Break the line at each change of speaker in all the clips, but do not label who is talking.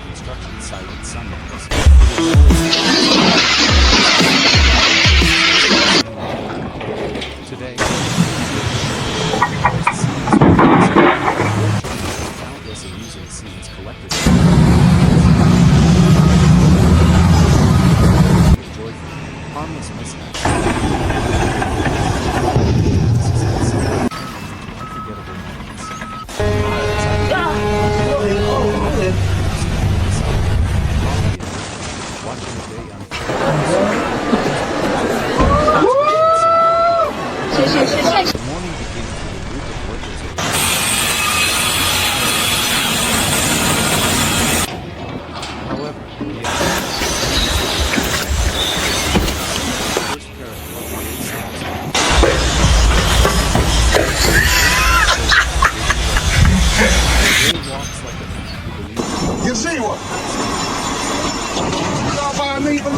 construction site in Sundays. Today, countless amusing scenes collected. Joyful, harmless mishaps. Unforgettable moments. Watching the day unfold. The morning begins with a group of workers. However, the first pair of walks like a man who believes.
You see what? Stop by me for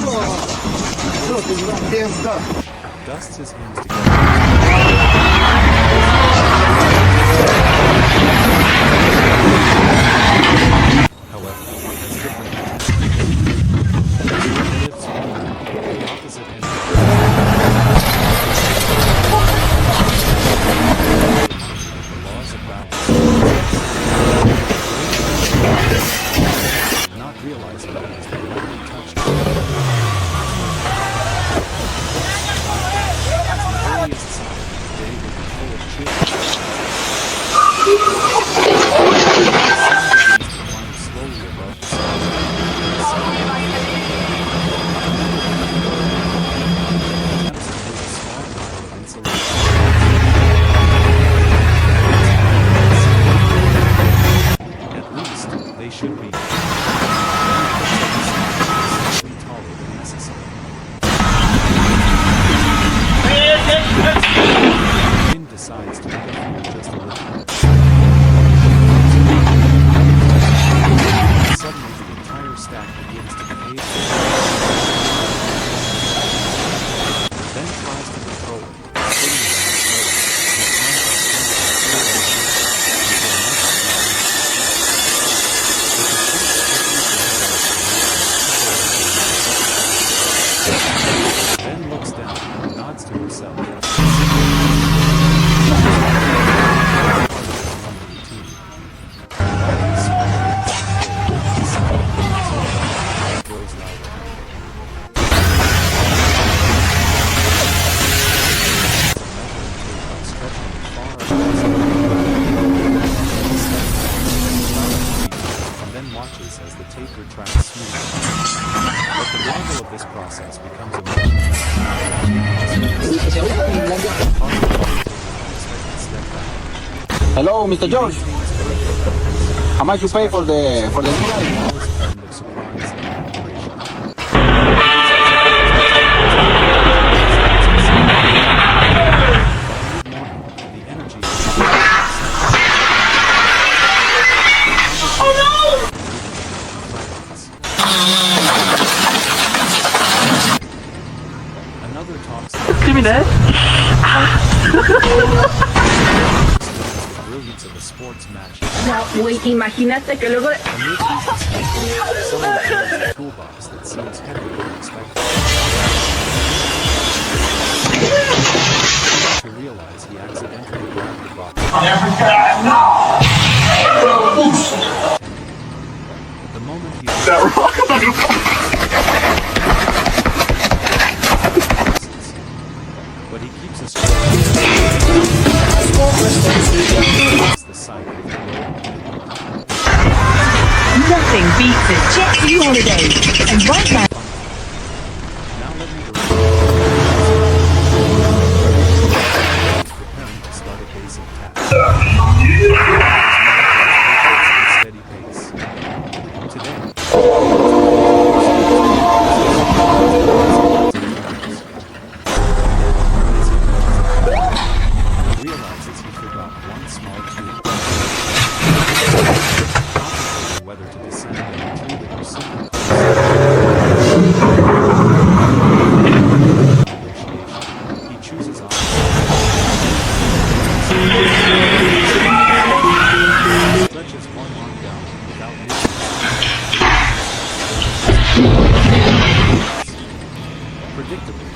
look, it's that damn stuff.
Dusts his hands together. However, that's different. He lifts one arm, the opposite end. The laws of balance. Not realizing that he has been lightly touched. Earliest sign of the day will be full of children. The sun begins to climb slowly above the At least, they should be taller than necessary. Wind decides to interfere just a little. Suddenly, the entire stack begins to behave. Then tries to control it, spinning around slowly. Then looks down and nods to herself. Watches as the tape retracts smoothly. But the marvel of this process becomes a
Hello, Mr. George. How much you pay for the new
Another talks the brilliance of a sports match.
Güey, imagínate que luego...
Someone a toolbox that seems heavier than expected. To realize he accidentally grabbed the box. The moment he... But he keeps a straight the side of the road.
Nothing beats a jet-sea holiday. And right now...
Now let me preparing to start a basic task. Steady pace. Today. Realizes he forgot one small tool. Whether to descend and retrieve it or simply he chooses options. Stretches one arm down without moving. Predictably,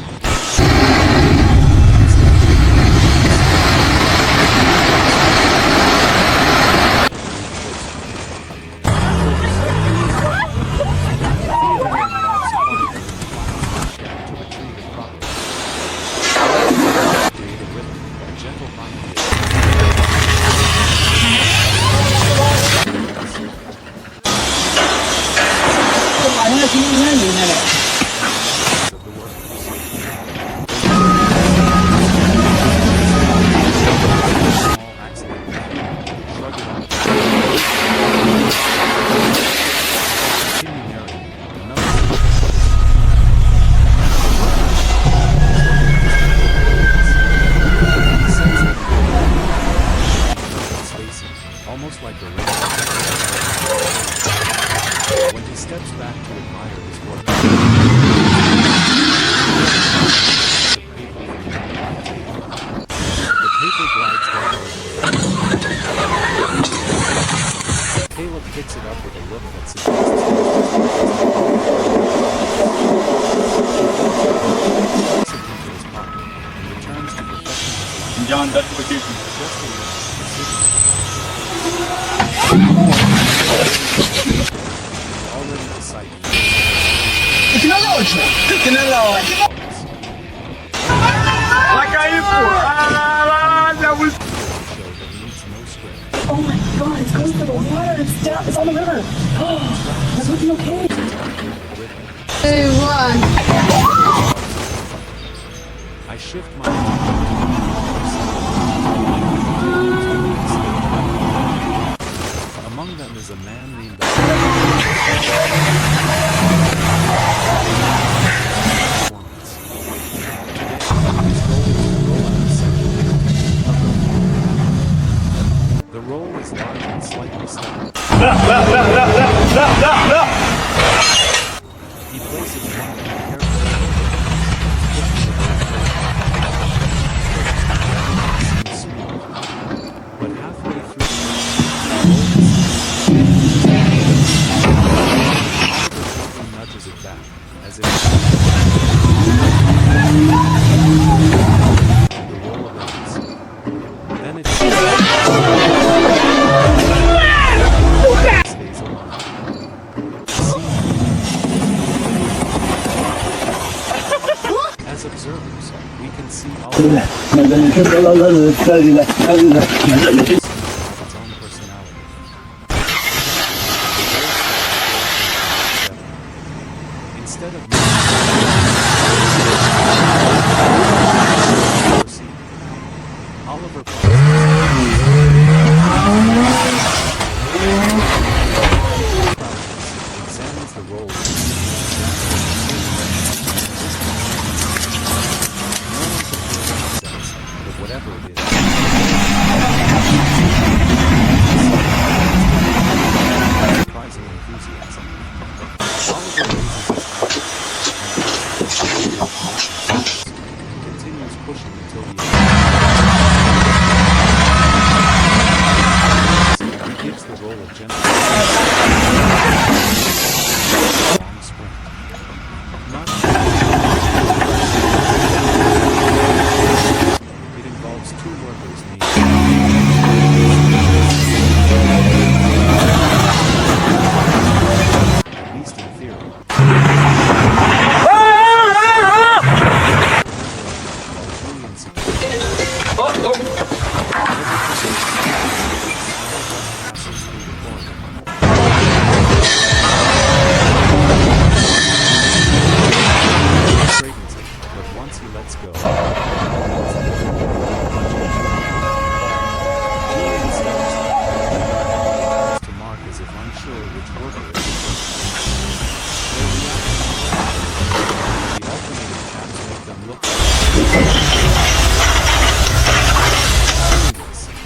almost like a ring. When he steps back to admire his work, the paper glides down. Caleb picks it up with a look that suggests into his pocket and returns to perfecting his life.
John, that's what you do.
Already decided.
Tecnologia! Tecnologia! La caiu, pô!
Oh my god, it's going for the water. It's down. It's on the river. Oh, it's looking okay. 2, 1.
I shift my among them is a man named The roll is large and slightly stuck. He places one carefully, but halfway through nudges it back as if the roll awaits. Then it stays alive. As observers, we can see all of its own personality. Instead of Oliver examines the role but whatever it is. Surprising enthusiasm. Oliver raises his eyes and continues pushing until the end. He gives the roll a gentle long sprint. Not it involves two workers at least in theory. Julian but once he lets go, Julian steps to Mark as if unsure which worker it is. The alternating taps make them look like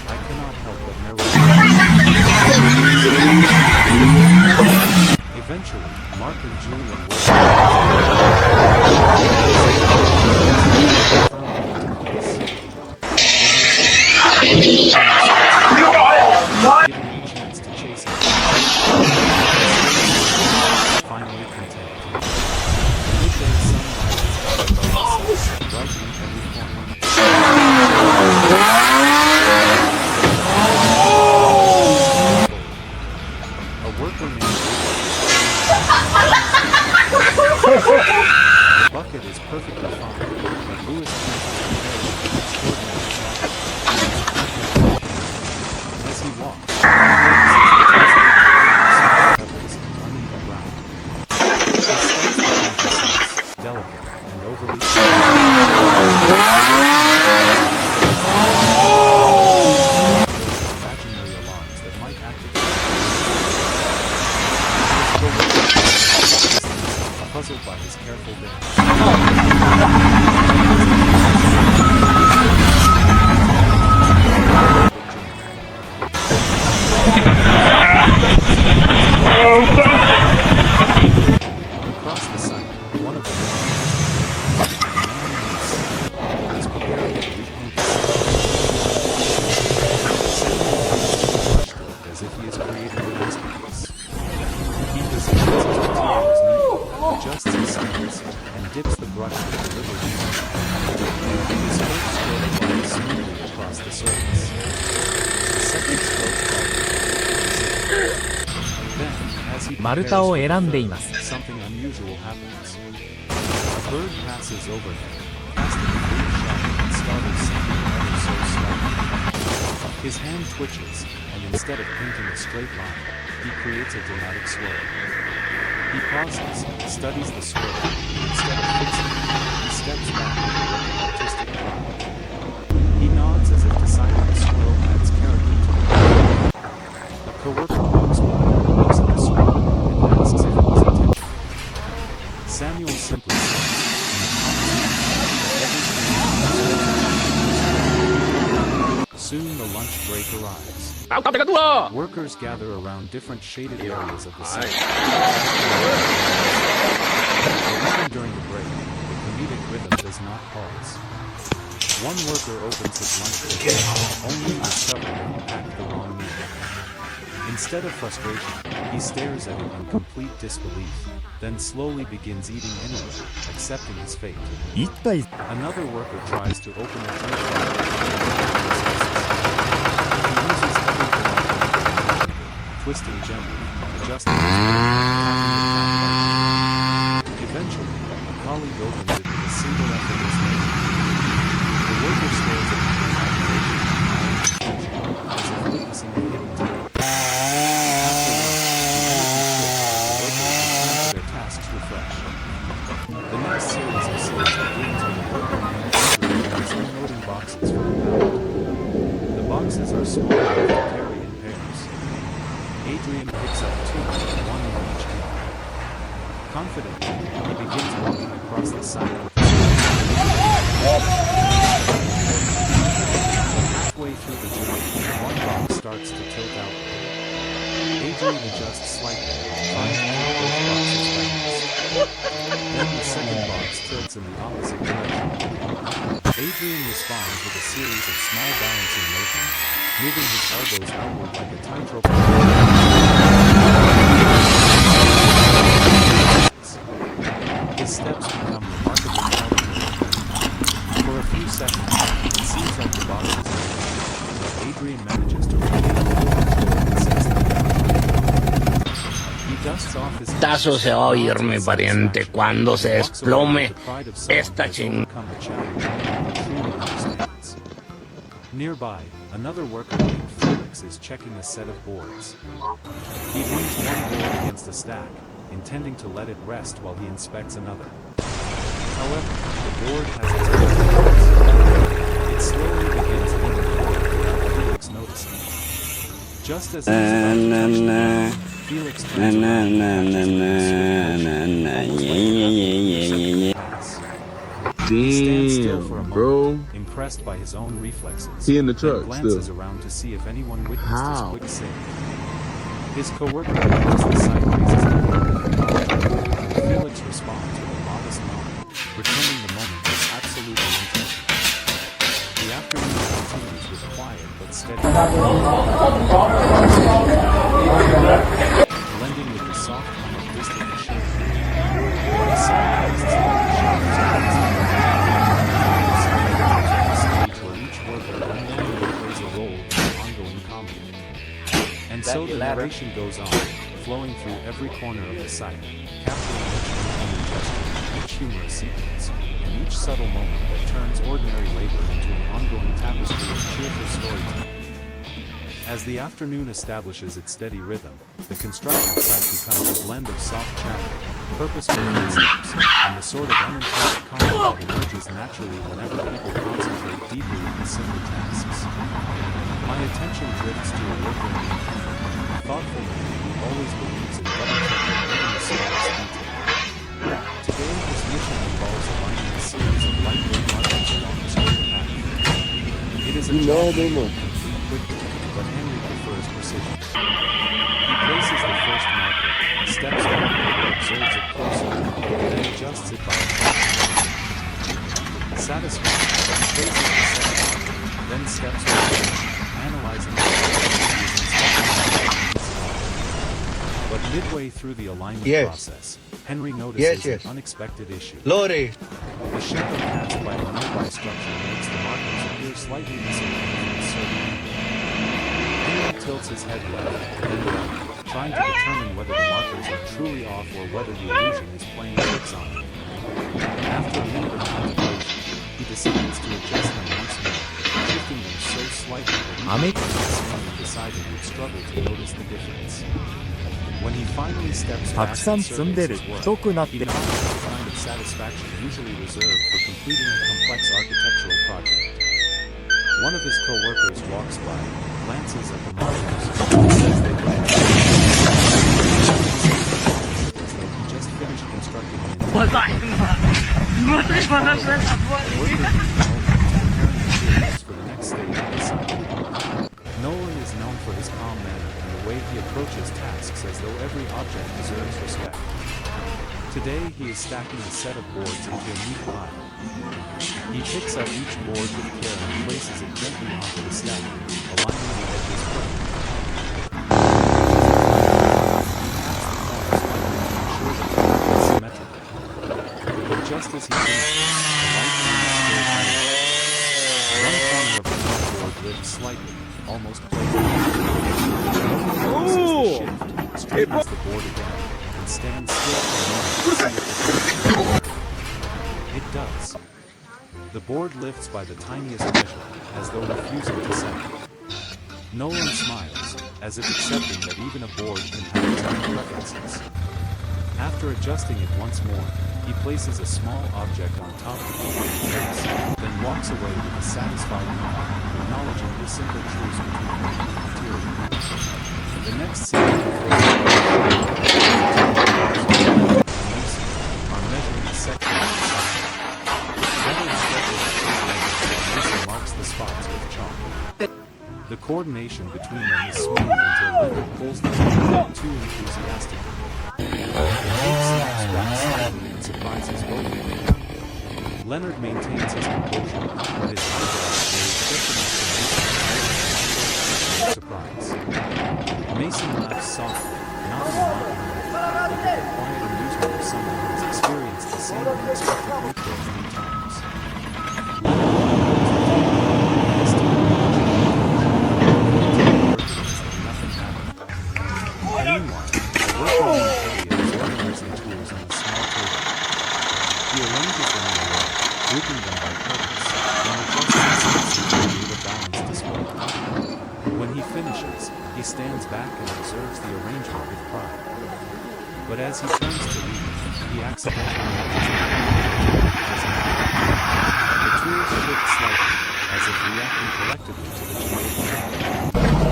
I cannot help but narrate. Eventually, Mark and Julian will space. The second stroke follows. Then, as he
丸太を選んでいます。
something unusual happens. A bird passes over him, casting a blue shadow and startles something ever so slightly. His hand twitches, and instead of painting a straight line, he creates a dramatic swirl. He pauses, studies the swirl, and instead of fixing it, he steps back with an artistic pride. He nods as if deciding the swirl adds character to the movie. A coworker walks by, looks at the swirl, and asks if it was intentional. Samuel simply says, soon the lunch break arrives. Workers gather around different shaded areas of the site. But even during the break, the comedic rhythm does not pause. One worker opens his lunch pail, only to discover that he packed the wrong meal. Instead of frustration, he stares at it in complete disbelief, then slowly begins eating anyway, accepting his fate. Another worker tries to open the drink bottle. He uses every velocity, twisting gently, adjusting his weight. Eventually, a colleague opens it with a single effortless motion. The worker stares at him in admiration, as if witnessing a hidden talent. The next series of scenes begins when the worker named Adrian is unloading boxes from the pallet. The boxes are small enough to carry in pairs. Adrian picks up two, one in each hand. Confidently, he begins walking across the site with his halfway through the journey, one box starts to tilt out. Adrian adjusts slightly, trying to keep both boxes balanced. Then the second box tilts in the opposite direction. Adrian responds with a series of small balancing motions, moving his elbows outward like a tightrope. His steps become remarkably calculated. For a few seconds, it seems like the box is empty, but Adrian manages to regain full control and sets them down. He dusts off his
Tazo se va a oír, mi pariente, cuando se desplome esta ching.
Nearby, another worker named Felix is checking a set of boards. He leans one board against a stack, intending to let it rest while he inspects another. However, the board has its own limits. It slowly begins moving forward without Felix noticing. Just as he is about to touch the board, Felix turns around He stands still for a moment, impressed by his own reflexes.
He in the truck
then glances
still.
around to see if anyone witnessed
How?
his quick save. His coworker across the site raises the and Felix responds with a modest nod, pretending the moment was absolutely intentional. The afternoon continues with quiet but steady, blending with the soft hum of distant machinery. The sun casts long shadows against the stage where each worker unknowingly plays a role in the ongoing comedy. And so the narration goes on, flowing through every corner of the site, capturing each uncommon gesture, each humorous sequence, and each subtle moment that turns ordinary labor into an ongoing tapestry of cheerful storytelling. As the afternoon establishes its steady rhythm, the construction site becomes a blend of soft chatter, purposeful footsteps, and the sort of unintended calm that emerges naturally whenever people concentrate deeply on simple tasks. My attention drifts to a worker named Henry, a thoughtful man who always believes in double-checking even the smallest detail. Today, his mission involves aligning a series of lightweight markers along a straight path. It is a job that can complete quickly, but Henry prefers precision. He places the first marker, steps on it, observes it closely, then adjusts it by a fraction. Satisfied, he places the second marker, then steps on it, analyzing the But midway through the alignment process, Henry notices an unexpected issue.
Lore.
The shadow cast by the nearby structure makes the markers appear slightly misaligned from a certain angle. Henry tilts his head left, then right, trying to determine whether the markers are truly off or whether the illusion is playing tricks on him. After a minute of contemplation, he decides to adjust them once more, shifting them so slightly that even someone beside him would struggle to notice the difference. When he finally steps back and surveys his work, he nods with the kind of satisfaction usually reserved for completing a complex architectural project. One of his co-workers walks by, glances at the markers, and says they look as though he just finished constructing an entire for the next stage of the cycle. Nolan is known for his calm manner and the way he approaches tasks as though every object deserves respect. Today he is stacking a set of boards into a neat pile. He picks up each board with care and places it gently onto the stack, aligning the edges perfectly. Symmetrical. But just as he finishes, the light beam stirs one corner of the top board lifts slightly, almost playfully. Straightens the board again, and stands still for a moment to see if it works. It does. The board lifts by the tiniest measure, as though refusing to settle. Nolan smiles, as if accepting that even a board can have its own preferences. After adjusting it once more, he places a small object on top of the board's face, then walks away with a satisfied nod, acknowledging the simple truce between man and material. The next scene are measuring a section of the site. Metal stretches Mason marks the spots with chalk. The coordination between them is smooth until Leonard pulls the trigger too enthusiastically. The tape snaps back slightly and surprises both of them. Leonard maintains his composure, but his eyebrows raise just enough to Mason surprise. Mason laughs softly, not in a mocking way, but with the quiet amusement of someone who has experienced the same unexpected recoil many times. Nothing happened. Meanwhile, a worker in the area is organizing tools on a small table. He arranges them in a row, grouping them by purpose, and adjusts them with a balanced display. When he finishes, he stands back and observes the arrangement with pride. But as he turns to leave, he accidentally notices the tools shift slightly, as if reacting collectively to the change.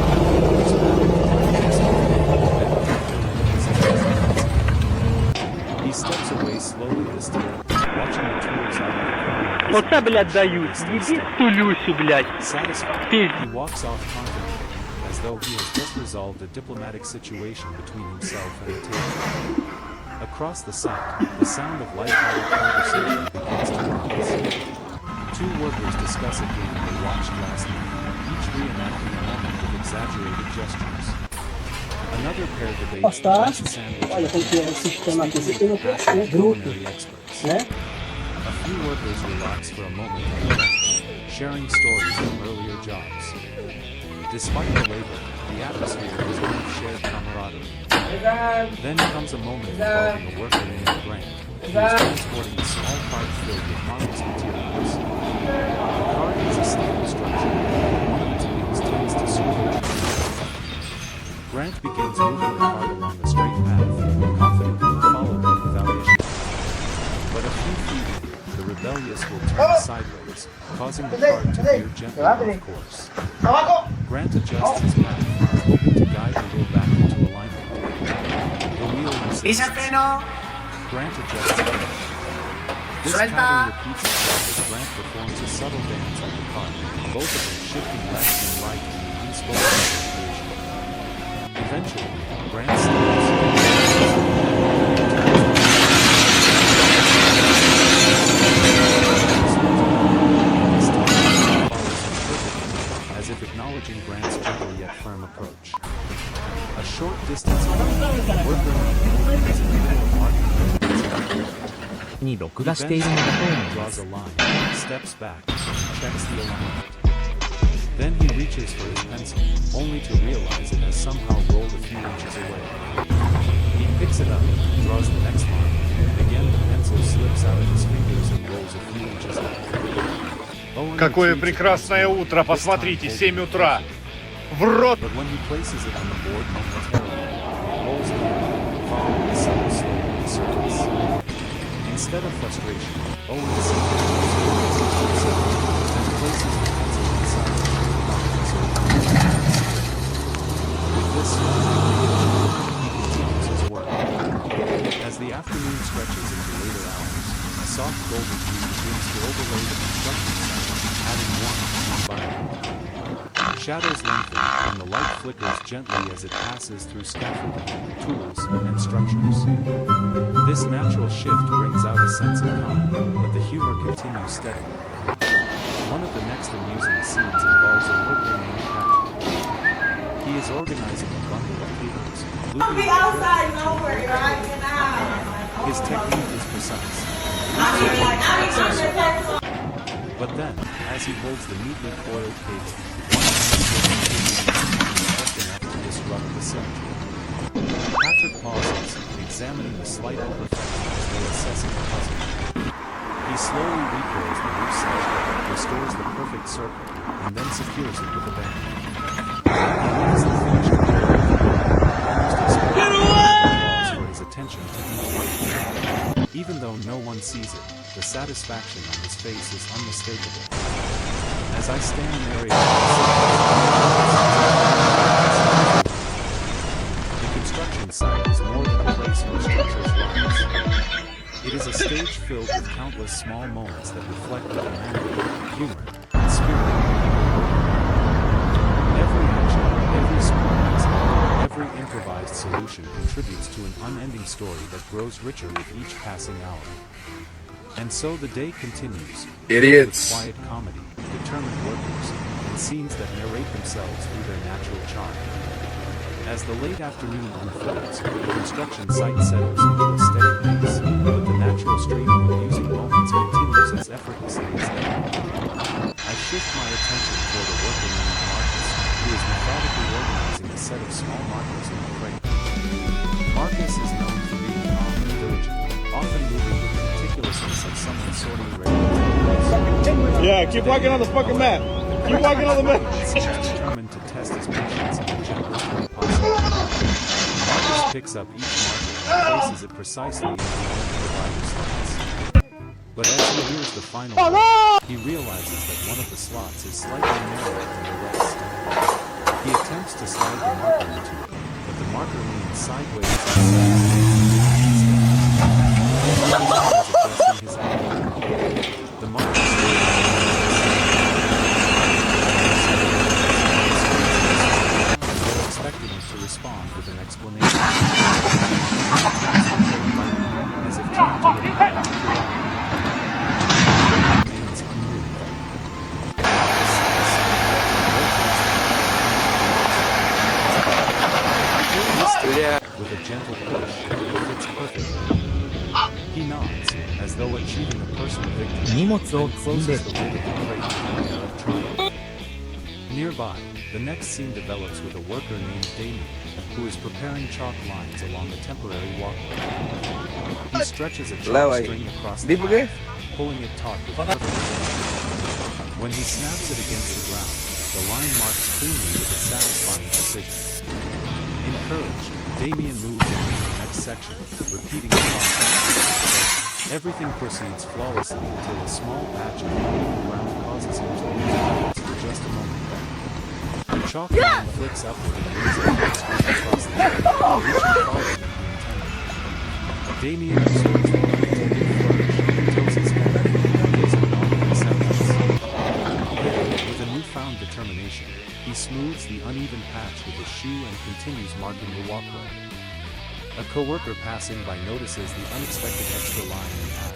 He steps away slowly this time, watching the tools out of the corner.
Оце, блядь, дають. Іди ту Люсю, блядь.
Satisfied,
Ти-
he walks off confidently, as though he has just resolved a diplomatic situation between himself and the table. Across the site, the sound of light-hearted conversation begins to rise. Two workers discuss a game they watched last night, each reenacting a moment with exaggerated gestures. Another pair debates the best sandwich
Olha, tem que sistema aqui. Você tem o
passionate
grupo,
culinary experts.
né?
A few workers relax for a moment on the bench, sharing stories from earlier jobs. Despite the labor, the atmosphere is one of shared camaraderie. Then comes a moment involving a worker named Grant, who is transporting a small cart filled with harmless materials. The cart is a stable structure, and one of its wheels tends to swing. Grant begins moving the cart along a straight path, confident he will follow him without issue. But a few feet in, the rebellious will turn sideways, causing the cart to veer gently off course. Grant adjusts his path, hoping to guide the wheel back into alignment. The wheel insists. Grant adjusts again. This pattern repeats itself as Grant performs a subtle dance on the cart, both of them shifting left and right in an unspoken communication. Eventually, Grant stops. As if acknowledging Grant's gentle yet firm approach. A short distance away, a worker in the building is in the middle of arguing.
に録画しているのだと思います。
draws a line, steps back, checks the alignment. reaches for his pencil, only to realize it has somehow rolled a few inches away. He picks it up, draws the next line, and again the pencil slips out of his fingers and rolls a few inches left. Owen
Какое
retrieves it
прекрасное
once more,
утро,
this time
посмотрите,
holding
7
the
утра.
pencil.
В рот!
But when he places it on the board momentarily, it rolls again, following a subtle slope of the surface. Instead of frustration, Owen simply himself and places the pencil inside the marker so it can be with this small recreation, he continues his work. As the afternoon stretches into later hours, a soft golden hue begins to overlay the construction site, adding warmth to the environment. Shadows lengthen, and the light flickers gently as it passes through scaffolding, tools, and structures. This natural shift brings out a sense of calm, but the humor continues steadily. One of the next amusing scenes involves a worker named Patrick. He is organizing a bundle of papers, looping his technique is precise. But then, as he holds the neatly coiled cable, one just enough to disrupt the symmetry. Patrick pauses, examining the slight imperfections as though assessing the puzzle. He slowly recoils the loose edge, restores the perfect circle, and then secures it with a bang. He looks the finished product, almost expecting applause for his attention to detail. Even though no one sees it, the satisfaction on his face is unmistakable. As I stand narrating, the construction site is more than a place where structures rise. It is a stage filled with countless small moments that reflect the humanity, humor, and spirit of the people. Every action, every small accident, every improvised solution contributes to an unending story that grows richer with each passing hour. And so the day continues,
Idiots.
with quiet comedy, determined workers, and scenes that narrate themselves through their natural charm. As the late afternoon unfolds, the construction site settles into a steady pace, but the natural stream of amusing moments continues as effortlessly as ever. I shift my attention toward a worker named Marcus, who is methodically organizing a set of small markers in the crate. Marcus is known for being calm and diligent, often moving with the meticulousness of someone sorting regular.
Yeah, keep walking on the fucking map. Keep walking on the map.
He's determined to test his patience in the gentlest way possible. Marcus picks up each marker and places it precisely into one of the divider slots. But as he nears the final one, he realizes that one of the slots is slightly narrower than the rest. He attempts to slide the marker into it, but the marker leans sideways adjusting his angle. The marker expecting him to respond with an explanation. As if trying to remains unmoved. With a gentle push, it fits perfectly. He nods, as though achieving a personal victory, and closes the lid of the crate with an air of triumph. Nearby, the next scene develops with a worker named Damien, who is preparing chalk lines along a temporary walkway. He stretches a chalk string across the path, pulling it taut with perfect precision. When he snaps it against the ground, the line marks cleanly with a satisfying precision. Encouraged, Damien moves on to the next section, repeating the process. Everything proceeds flawlessly until a small patch of uneven ground causes him to lose balance for just a moment. The chalk line flicks upward and moves across the air, reaching farther than he intended. Damien observes the unintended flourish and tilts his head and gives a nod of acceptance. Then, with a newfound determination, he smooths the uneven patch with his shoe and continues marking the walkway. A coworker passing by notices the unexpected extra line in the patch.